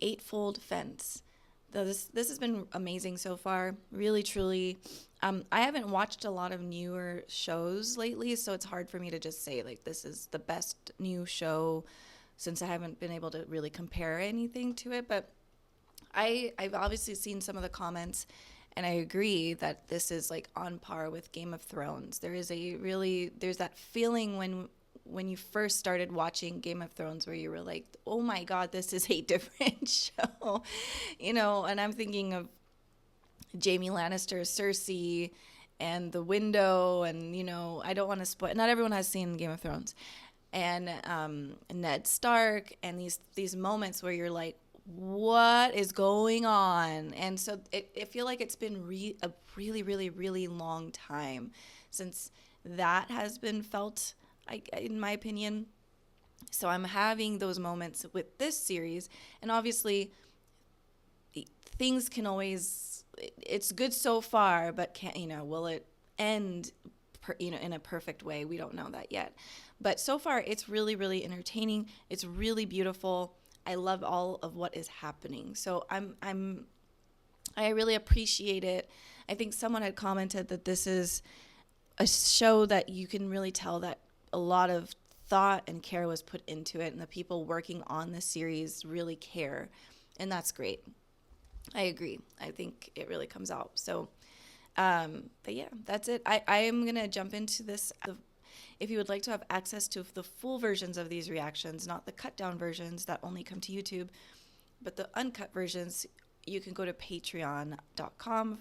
Eightfold fence. This has been amazing so far. Really, truly. I haven't watched a lot of newer shows lately, so it's hard for me to just say like this is the best new show since I haven't been able to really compare anything to it. But I've obviously seen some of the comments, and I agree that this is like on par with Game of Thrones. There's that feeling when you first started watching Game of Thrones where you were like, oh my God, this is a different show, and I'm thinking of Jaime Lannister, Cersei, and the window, and I don't want to spoil. Not everyone has seen Game of Thrones, and Ned Stark, and these moments where you're like, what is going on? And so I feel like it's been a really, really, really long time since that has been felt, in my opinion. So I'm having those moments with this series, and obviously things can always, it's good so far, but will it end in a perfect way? We don't know that yet, but so far it's really, really entertaining. It's really beautiful. I love all of what is happening. So I really appreciate it. I think someone had commented that this is a show that you can really tell that a lot of thought and care was put into it, and the people working on this series really care, and that's great. I agree. I think it really comes out. So, but yeah, that's it. I am going to jump into this. If you would like to have access to the full versions of these reactions, not the cut down versions that only come to YouTube, but the uncut versions, you can go to patreon.com/.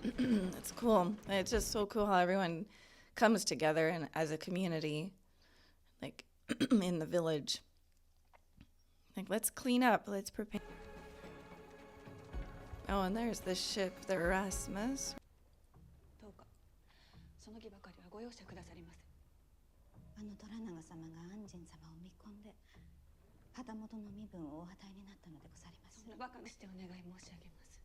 It's cool. It's just so cool how everyone comes together and as a community, like in the village. Like, let's clean up, let's prepare. Oh, and there's the ship, the Erasmus. どうかその儀ばかりはご容赦くださりませ。虎長様が安仁様を見込んで旗本の身分をお与えになったのでございます。そんなバカしてお願い申し上げます。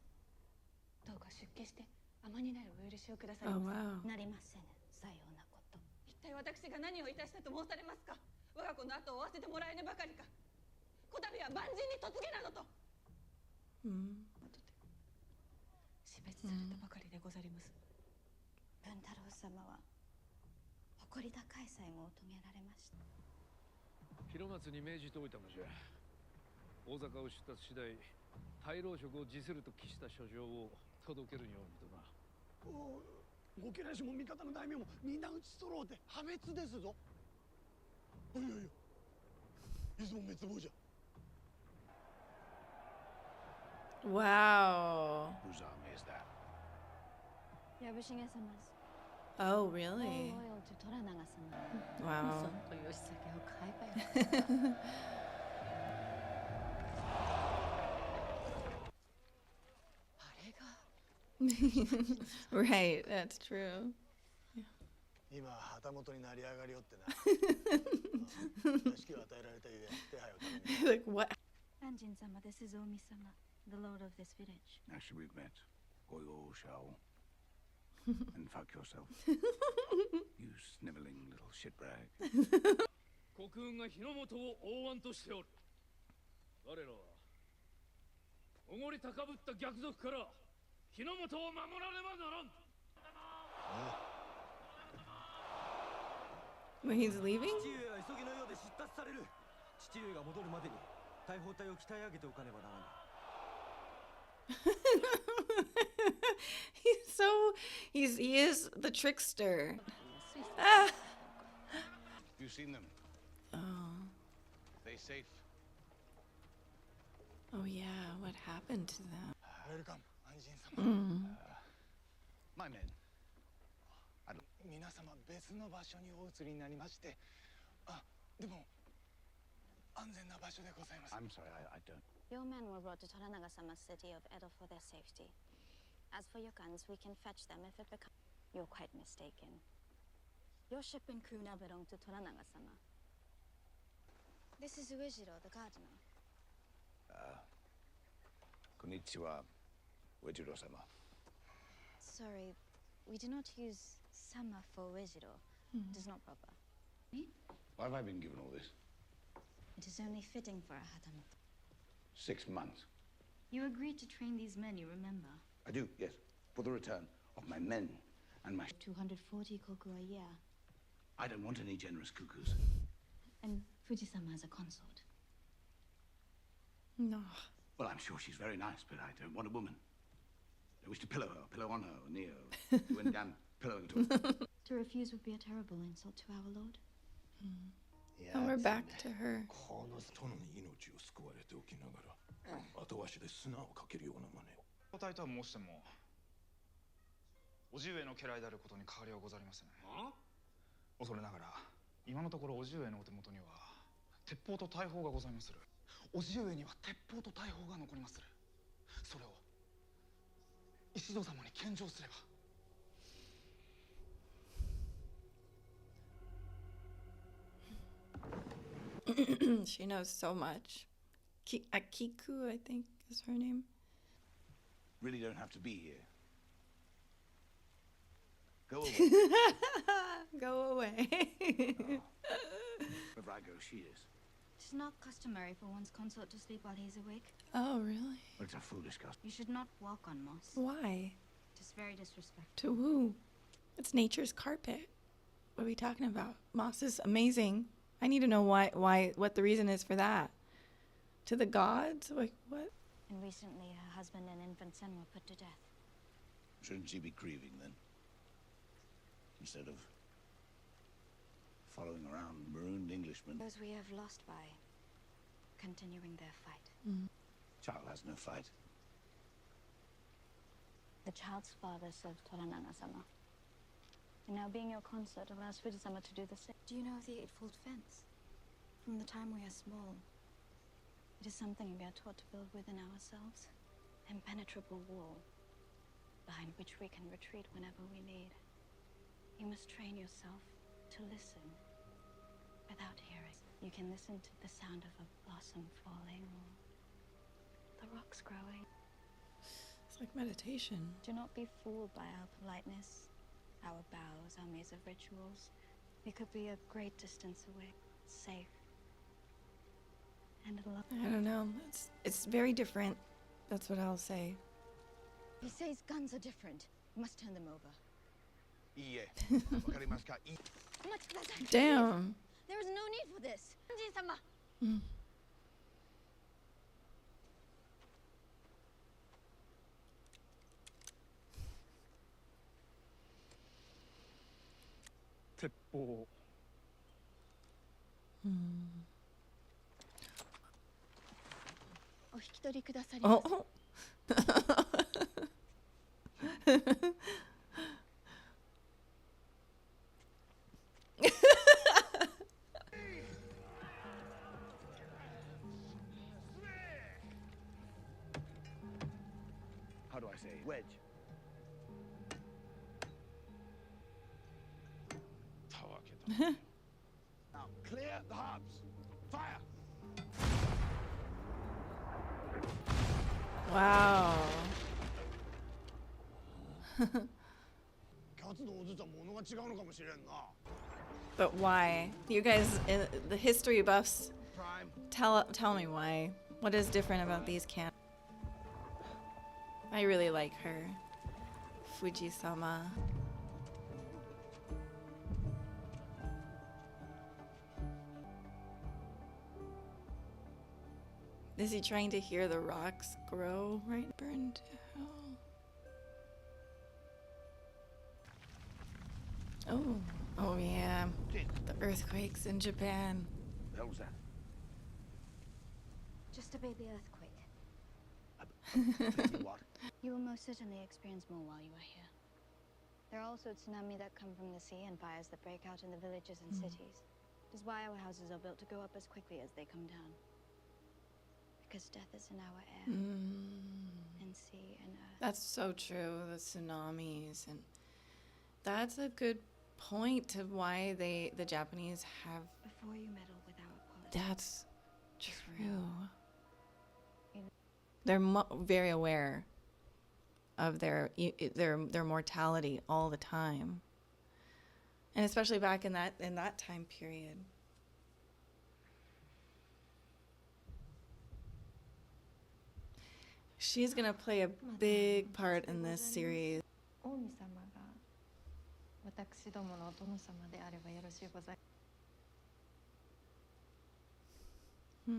どうか出家して尼になるお許しをくださいませ。なりませぬ、さようなこと。一体私が何をいたしたと申されますか。我が子の後を追わせてもらえぬばかりか。こたびは万人に嫁げなどと。死別されたばかりでござります。文太郎様は誇り高い最後を遂げられました。広松に命じておいたのじゃ。大坂を出立次第、大老職を辞すると記した書状を届けるようにとな。ご家来衆も味方の大名も皆討ち揃うて破滅ですぞ。いやいや、いつも滅亡じゃ。Wow. Whose army is that? 야부시게사마's. Oh, really? Loyal to Toranaga-sama. Wow. Right, that's true. 今旗本になり上がりよってな。屋敷を与えられたゆえ手配を頼む。Like, what? Anjin-sama, this is Omi-sama, the lord of this village. Actually, we've met. Goyo Shao. And fuck yourself. You sniveling little shitbag. 国運が日の本を覆わんとしておる。我らはおごり高ぶった逆賊から日の本を守らねばならん。When he's leaving? 父上は急ぎのようで出立される。父上が戻るまでに大砲隊を鍛え上げておかねばならない。he is the trickster. Ah. You seen them? Oh. They safe? Oh yeah, what happened to them? Welcome, Anjin-sama. My men. 皆様別の場所にお移りになりまして、でも安全な場所でございます。I'm sorry, I don't. Your men were brought to Toranaga-sama's city of Edo for their safety. As for your guns, we can fetch them if it becomes... You're quite mistaken. Your ship and crew now belong to Toranaga-sama. This is Uejiro, the gardener. Konnichiwa, Uejiro-sama. Sorry, We do not use sama for Wejiro. It is not proper. Why have I been given all this? It is only fitting for a Hatamoto. 6 months. You agreed to train these men, you remember? I do, yes. For the return of my men and my... 240 koku a year. I don't want any generous cuckoos. And Fuji-sama as a consort. No. Well, I'm sure she's very nice, but I don't want a woman. I wish to pillow her, pillow on her, or near her. When down, pillowing to her. To refuse would be a terrible insult to our lord. And we're back to her. この人の命を救われておきながら後足で砂をかけるような真似を。交代とは申しても、叔父上の家来であることに変わりはござりません。恐れながら、今のところ叔父上のお手元には鉄砲と大砲がございまする。叔父上には鉄砲と大砲が残りまする。それを石戸様に献上すれば。She knows so much. Akiku, I think, is her name. Really don't have to be here. Go away. Go away. Wherever I go, she is. It is not customary for one's consort to sleep while he is awake. Oh, really? Well, it's a foolish custom. You should not walk on moss. Why? It is very disrespectful. To who? It's nature's carpet. What are we talking about? Moss is amazing. I need to know what the reason is for that. To the gods? Like, what? And recently, her husband and infant son were put to death. Shouldn't she be grieving then? Instead of following around marooned Englishmen. Those we have lost by continuing their fight. Child has no fight. The child's father served Toranaga-sama. And now being your consort allows Fuji-sama to do the same. Do you know of the Eightfold fence? From the time we are small, it is something we are taught to build within ourselves. Impenetrable wall, behind which we can retreat whenever we need. You must train yourself to listen without hearing. You can listen to the sound of a blossom falling or the rocks growing. It's like meditation. Do not be fooled by our politeness, our bows, our maze of rituals. We could be a great distance away, safe, and alone. I don't know. It's very different. That's what I'll say. He says guns are different. You must turn them over. Damn. There is no need for this. Anjin-sama. Oh. How do I say? Wedge. Now, clear the hubs. Fire! Wow. キャツのおずちゃんものが違うのかもしれんな。 But why? You guys, the history buffs, Prime. tell me why. What is different about these cans? I really like her. Fuji-sama. Is he trying to hear the rocks grow right? Burn to hell. Oh yeah. The earthquakes in Japan. The hell was that? Just a baby earthquake. What? You will most certainly experience more while you are here. There are also tsunami that come from the sea and fires that break out in the villages and cities. It is why our houses are built to go up as quickly as they come down. Because death is in our air, and sea and earth. That's so true. The tsunamis, and that's a good point to why the Japanese have. Before you meddle with our politics. That's true. They're very aware of their mortality all the time, and especially back in that time period. She's gonna play a big part in this series. 王妃様が私どものお殿様であればよろしゅうございます。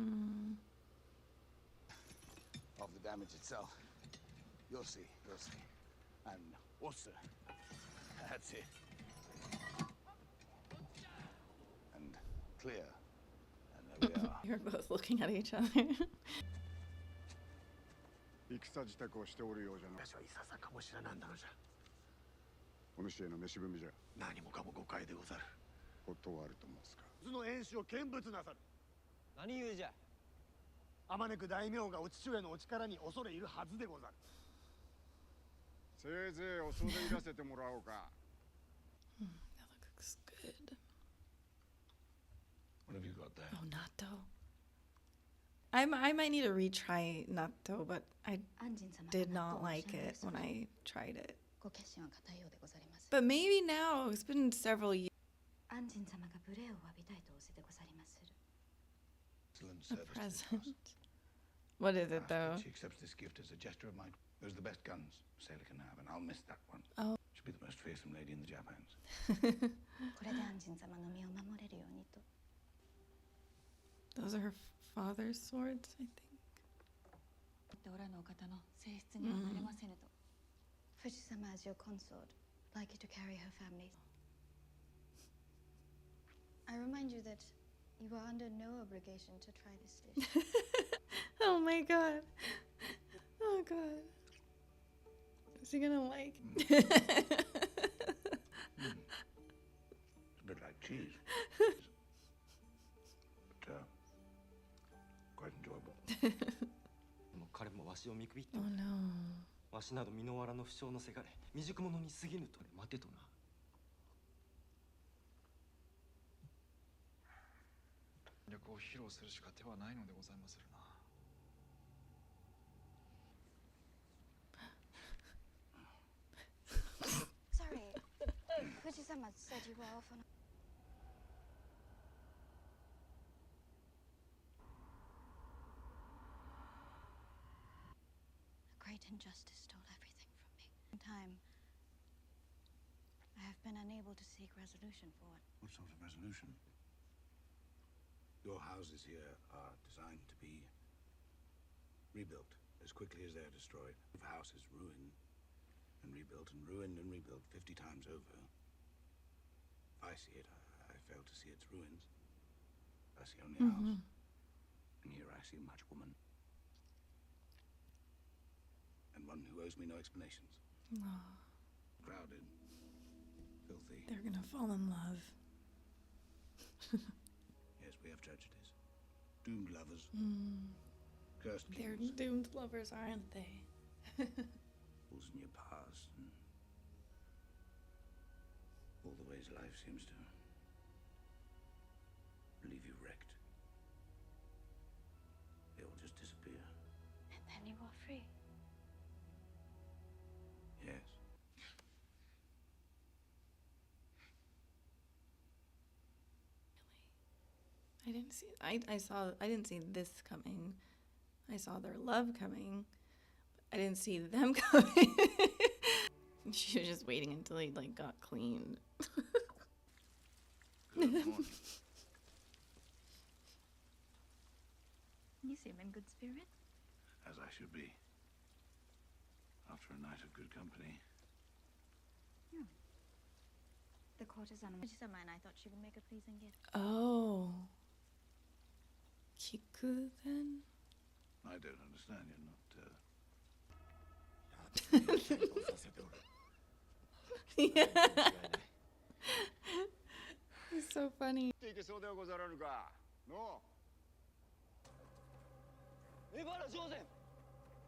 Of the damage itself. You'll see, you'll see. And also, that's it. And clear. And there we are. You're both looking at each other. 戦支度をしておるようじゃな。私はいささかもしれなんだのじゃ。お主への飯踏みじゃ。何もかも誤解でござる。断ると申すか。図の演習を見物なさる。何言うじゃ。あまねく大名がお父上のお力に恐れいるはずでござる。せいぜい恐れ入らせてもらおうか。That looks good. What have you got there? Oh, natto. I might need to retry natto, but I did not like it when I tried it. ご決心は固いようでござります。 But maybe now, it's been several years. 安心様が無礼を詫びたいと仰せでござりまする。 Excellent A service to the present. cause. What is it Ask that though? She accepts this gift as a gesture of mine. Those are the best guns a sailor can have, and I'll miss that one. Oh. She'll be the most fearsome lady in the Japans. これで安心様の身を守れるようにと。 Those are her father's swords, I think. おらぬお方の性質にはなれませぬと。富士様 as your consort, like you to carry her family. I remind you that you are under no obligation to try this dish. Oh my god. Oh god. Is he gonna like? It's a bit like cheese. But, quite enjoyable. もう彼もわしを見くびって Oh no. わしなど身の藁の不祥のせがれ未熟者に過ぎぬと待てとな。力を披露するしか手はないのでございまするな。Sorry, Fuji sama said you were off on. A great injustice stole everything from me. In time, I have been unable to seek resolution for it. What sort of resolution? Your houses here are designed to be rebuilt as quickly as they're destroyed. If a house is ruined and rebuilt and ruined and rebuilt 50 times over, if I see it, I fail to see its ruins. I see only a house. And here I see much woman. And one who owes me no explanations. Crowded. Filthy. They're gonna fall in love. Yes, we have tragedies. Doomed lovers. Cursed They're kings. doomed lovers, aren't they? Fools in your past. And all the ways life seems to leave you wrecked. They all just disappear. And then you are free. Yes. I didn't see. I didn't see this coming. I saw their love coming. I didn't see them coming. She was just waiting until he got cleaned. Good morning. You seem in good spirits. As I should be. After a night of good company. The courtesan Fuji sama and I thought she would make a pleasing gift. Oh. Kiku then? I don't understand. You're not. Yeah. It's so funny. いけそうではござらぬか。のエバラ上前。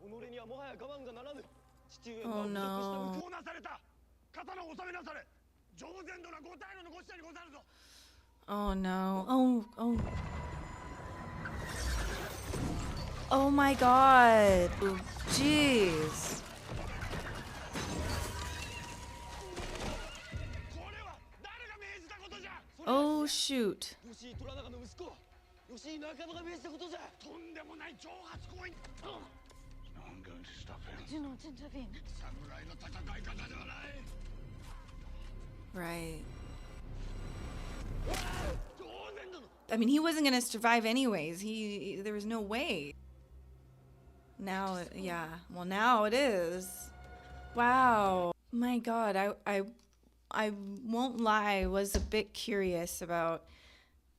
己にはもはや我慢がならぬ。父上 Oh が侮辱した no. こうなされた。刀を収めなされ。上前殿がご体のご使者にござるぞ。 Oh no. Oh. Oh my god. Jeez. shoot. 吉井虎長の息子吉井中野が命じたことじゃ。とんでもない挑発行為。 No, I'm going to stop him. Do not intervene. 侍の戦い方ではない。 Right. 当然だろ。 I mean, he wasn't gonna survive anyways. There was no way. Now, yeah. Well, now it is. Wow. My God, I won't lie. I was a bit curious about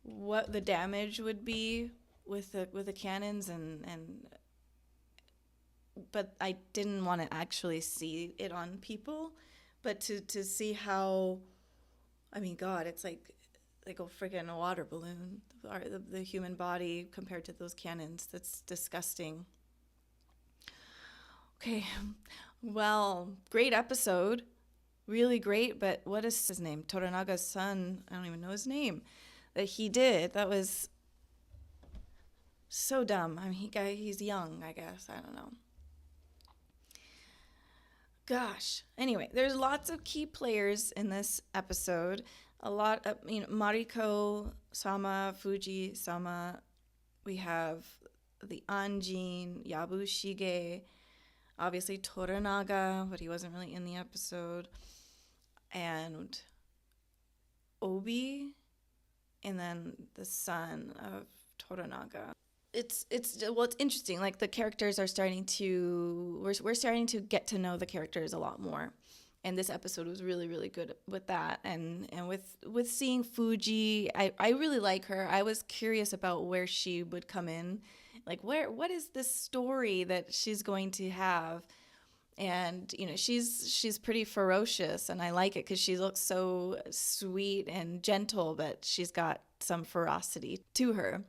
what the damage would be with the cannons but I didn't want to actually see it on people, but to see how, I mean, God, it's like a freaking water balloon, the human body compared to those cannons. That's disgusting. Okay, well, great episode, really great, but what is his name? Toranaga's son, I don't even know his name, that he did, that was so dumb. I mean, he's young, I guess, I don't know. Gosh. Anyway, there's lots of key players in this episode. A lot of, Mariko sama, Fuji sama. We have the Anjin, Yabushige, obviously Toranaga, but he wasn't really in the episode, and Obi, and then the son of Toranaga. It's interesting. Like, the characters are starting to, we're starting to get to know the characters a lot more, and this episode was really, really good with that. And with seeing Fuji, I really like her. I was curious about where she would come in, like what is this story that she's going to have. And she's pretty ferocious, and I like it because she looks so sweet and gentle, but she's got some ferocity to her.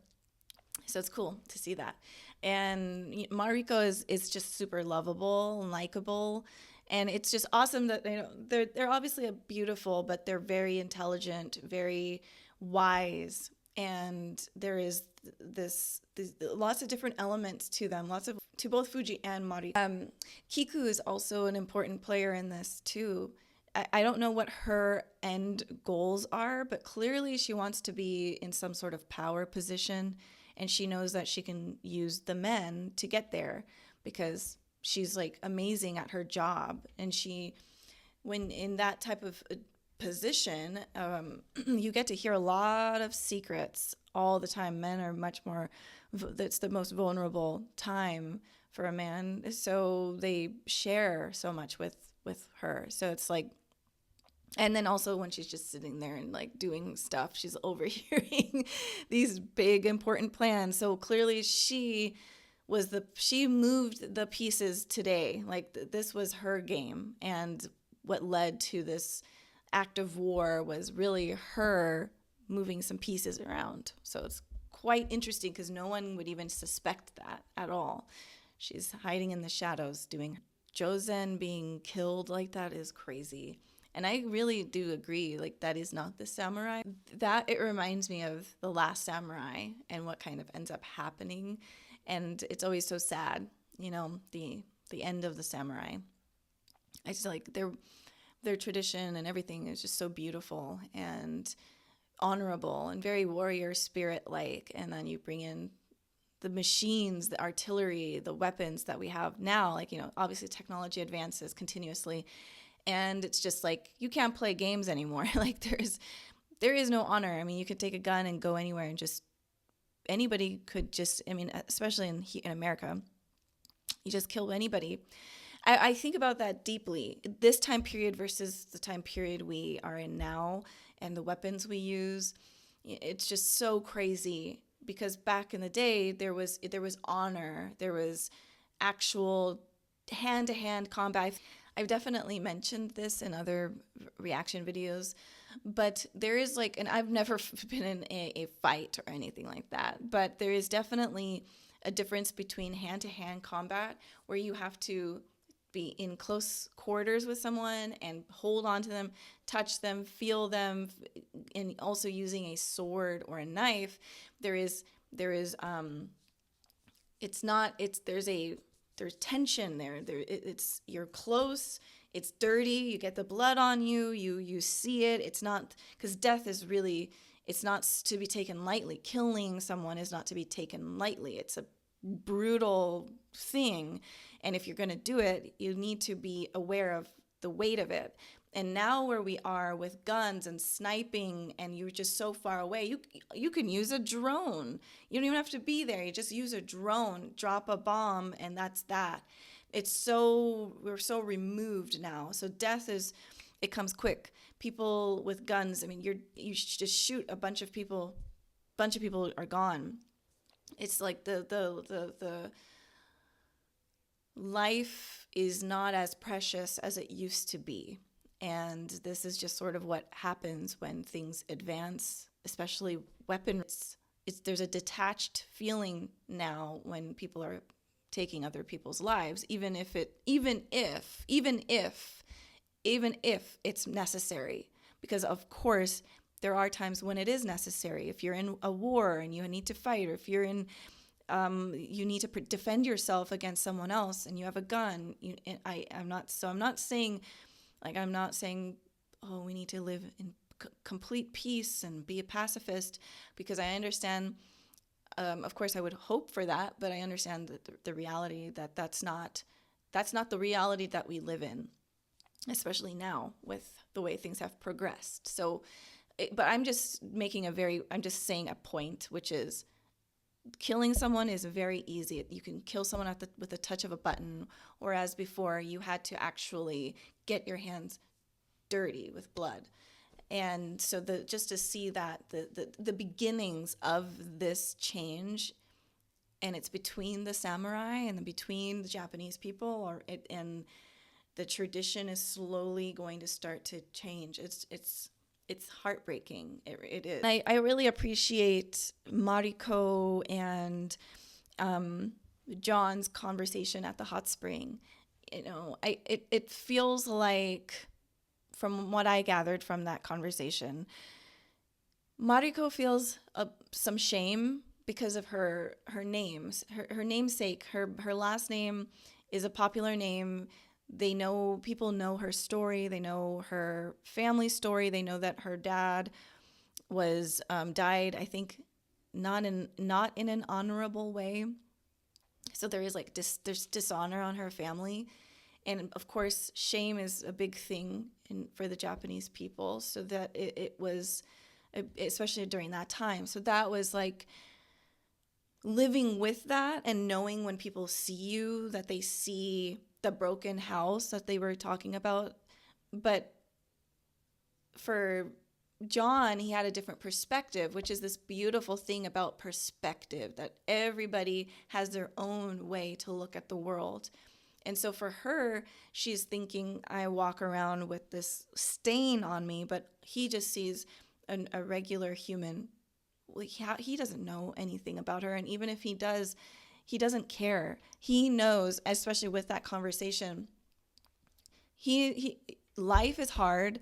So it's cool to see that. And Mariko is just super lovable and likable. And it's just awesome that they're obviously beautiful, but they're very intelligent, very wise. And there is this lots of different elements to them, to both Fuji and Mariko. Kiku is also an important player in this too. I don't know what her end goals are, but clearly she wants to be in some sort of power position. And she knows that she can use the men to get there because she's like amazing at her job. And when in that type of position, you get to hear a lot of secrets all the time. Men are much more, that's the most vulnerable time for a man. So they share so much with her. So it's like, and then also when she's just sitting there and like doing stuff, she's overhearing these big important plans. So clearly she moved the pieces today. Like this was her game. And what led to this act of war was really her moving some pieces around. So it's quite interesting because no one would even suspect that at all. She's hiding in the shadows doing Jozen being killed like that is crazy. And I really do agree, like, that is not the samurai. That, it reminds me of The Last Samurai and what kind of ends up happening. And it's always so sad, the end of the samurai. I just like their tradition and everything is just so beautiful and honorable and very warrior spirit-like. And then you bring in the machines, the artillery, the weapons that we have now. Like, obviously technology advances continuously. And it's just like, you can't play games anymore. Like there is no honor. I mean, you could take a gun and go anywhere and anybody could especially in America, you just kill anybody. I think about that deeply. This time period versus the time period we are in now and the weapons we use, it's just so crazy because back in the day, there was honor. There was actual hand-to-hand combat. I've definitely mentioned this in other reaction videos, but there is and I've never been in a fight or anything like that, but there is definitely a difference between hand-to-hand combat where you have to be in close quarters with someone and hold on to them, touch them, feel them, and also using a sword or a knife. There's tension there. You're close. It's dirty. You get the blood on you. You see it. It's not because death is really It's not to be taken lightly. Killing someone is not to be taken lightly. It's a brutal thing. And if you're going to do it, you need to be aware of the weight of it. And now where we are with guns and sniping, and you're just so far away, you can use a drone. You don't even have to be there. You just use a drone, drop a bomb, and that's that. We're so removed now. So death it comes quick. People with guns, I mean, you just shoot a bunch of people are gone. It's like the life is not as precious as it used to be. And this is just sort of what happens when things advance, especially weapons. There's a detached feeling now when people are taking other people's lives, even if it's necessary. Because of course, there are times when it is necessary. If you're in a war and you need to fight, or if you're in you need to defend yourself against someone else and you have a gun. I'm not saying, oh, we need to live in complete peace and be a pacifist, because I understand, of course I would hope for that, but I understand that the reality that's not the reality that we live in, especially now with the way things have progressed. So, but I'm just saying a point, which is killing someone is very easy. You can kill someone with the touch of a button, whereas before you had to actually get your hands dirty with blood. And so just to see that the beginnings of this change, and it's between the samurai and between the Japanese people, and the tradition is slowly going to start to change. It's heartbreaking. It is. I really appreciate Mariko and John's conversation at the hot spring. It feels like, from what I gathered from that conversation, Mariko feels some shame because of her names, her namesake. Her last name is a popular name. People know her story. They know her family story. They know that her dad was died, I think, not in an honorable way. So there is there's dishonor on her family, and of course shame is a big thing for the Japanese people. So that it was, especially during that time. So that was like living with that, and knowing when people see you, that they see the broken house that they were talking about. But for John, he had a different perspective, which is this beautiful thing about perspective, that everybody has their own way to look at the world. And so for her, she's thinking, I walk around with this stain on me, but he just sees a regular human. He doesn't know anything about her. And even if he does, he doesn't care. He knows, especially with that conversation, life is hard.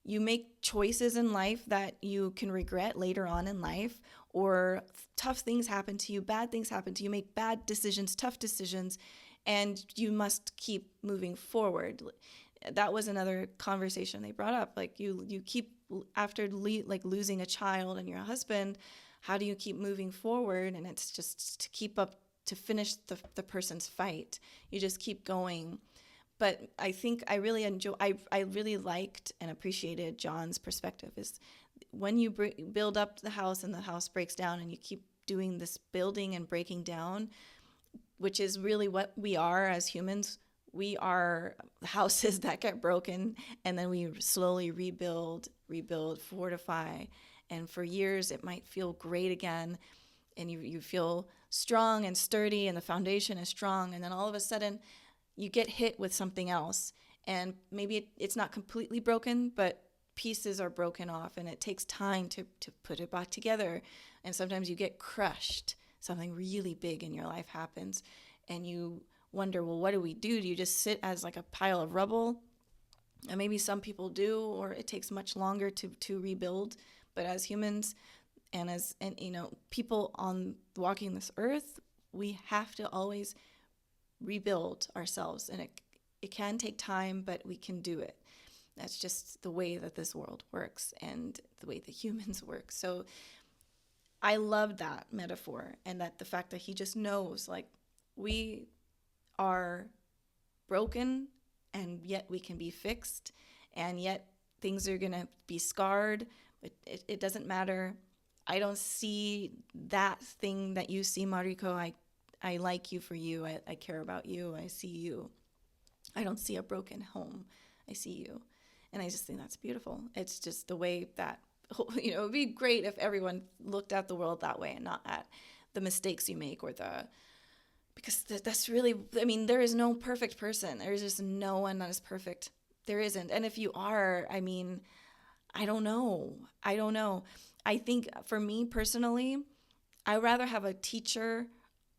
You make choices in life that you can regret later on in life, or tough things happen to you, bad things happen to you, make bad decisions, tough decisions, and you must keep moving forward. That was another conversation they brought up. Like you keep, after losing a child and your husband, how do you keep moving forward? And it's just to keep up, to finish the person's fight. You just keep going. But I think I really liked and appreciated John's perspective, is when you build up the house and the house breaks down, and you keep doing this building and breaking down, which is really what we are as humans. We are houses that get broken, and then we slowly rebuild, fortify. And for years, it might feel great again, and you feel strong and sturdy, and the foundation is strong. And then all of a sudden, you get hit with something else, and maybe it's not completely broken, but pieces are broken off, and it takes time to put it back together. And sometimes you get crushed. Something really big in your life happens, and you wonder, well, what do we do? Do you just sit as like a pile of rubble? And maybe some people do, or it takes much longer to rebuild. But as humans, and people on walking this earth, we have to always rebuild ourselves, and it can take time, but we can do it. That's just the way that this world works and the way the humans work. So I love that metaphor, and that the fact that he just knows, like, we are broken and yet we can be fixed, and yet things are going to be scarred. It doesn't matter. I don't see that thing that you see, Mariko. I like you for you. I care about you. I see you. I don't see a broken home. I see you. And I just think that's beautiful. It's just the way that, you know, it would be great if everyone looked at the world that way and not at the mistakes you make because that's really, I mean, there is no perfect person. There is just no one that is perfect. There isn't. And if you are, I mean, I don't know. I think for me personally, I'd rather have a teacher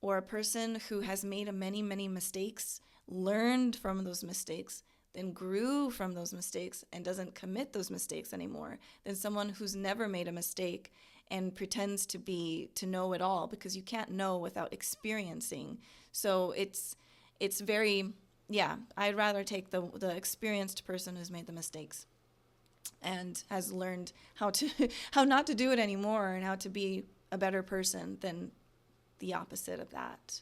or a person who has made many, many mistakes, learned from those mistakes, then grew from those mistakes and doesn't commit those mistakes anymore, than someone who's never made a mistake and pretends to know it all, because you can't know without experiencing. So it's very, yeah, I'd rather take the experienced person who's made the mistakes and has learned how not to do it anymore and how to be a better person, than the opposite of that.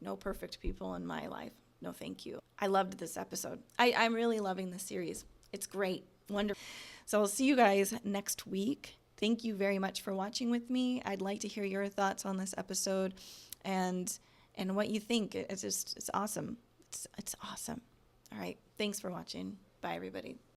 No perfect people in my life. No, thank you. I loved this episode. I'm really loving this series. It's great. Wonderful. So I'll see you guys next week. Thank you very much for watching with me. I'd like to hear your thoughts on this episode and what you think. It's awesome. It's awesome. All right. Thanks for watching. Bye, everybody.